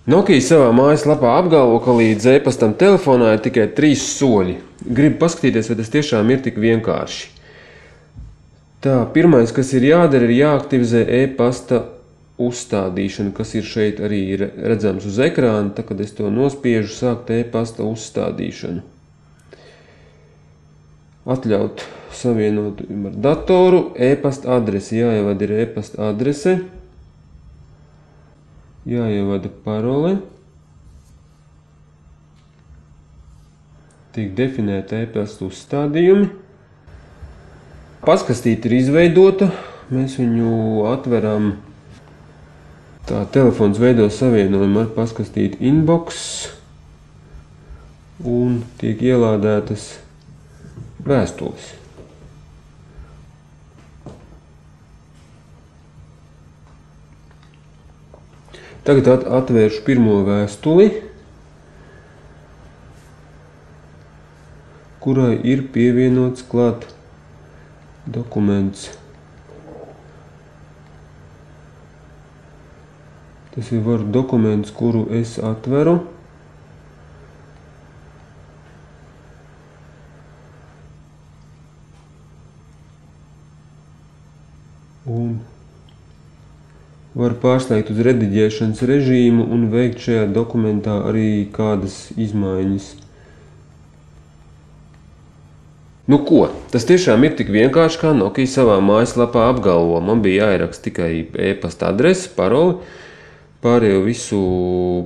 Nokia savā mājaslapā apgalvo, ka līdz e-pastam telefonā ir tikai 3 soļi. Gribu paskatīties, vai tas tiešām ir tik vienkārši. Tā, pirmais, kas ir jādara, ir jāaktivizē e-pasta uzstādīšana, kas ir šeit arī ir redzams uz ekrāna. Tā, kad es to nospiežu, sākt e-pasta uzstādīšanu. Atļaut savienot ar datoru, e-pasta adresi, jāievada ir e-pasta adrese. Jāievada parole, tiek definēta e-pasta uzstādījumi. Paskastīte ir izveidota, mēs viņu atveram. Tā, telefons veido savienojumu ar paskastīti inbox un tiek ielādētas vēstules. Tagad atvēršu pirmo vēstuli, kurai ir pievienots klāt dokuments. Tas ir Word dokuments, kuru es atveru. Un var pārslēgt uz rediģēšanas režīmu un veikt šajā dokumentā arī kādas izmaiņas. Nu ko, tas tiešām ir tik vienkārši, kā Nokia savā mājaslapā apgalvo. Man bija jāieraksta tikai e-pasta adrese, paroli. Pārējo visu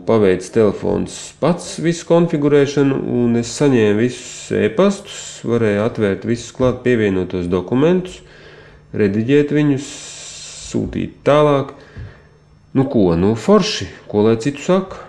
paveic telefons pats, visu konfigurēšanu, un es saņēmu visus e-pastus, varēju atvērt visus klāt pievienotos dokumentus, rediģēt viņus, sūtīt tālāk. Nu ko, nu forši, ko lai citu saka?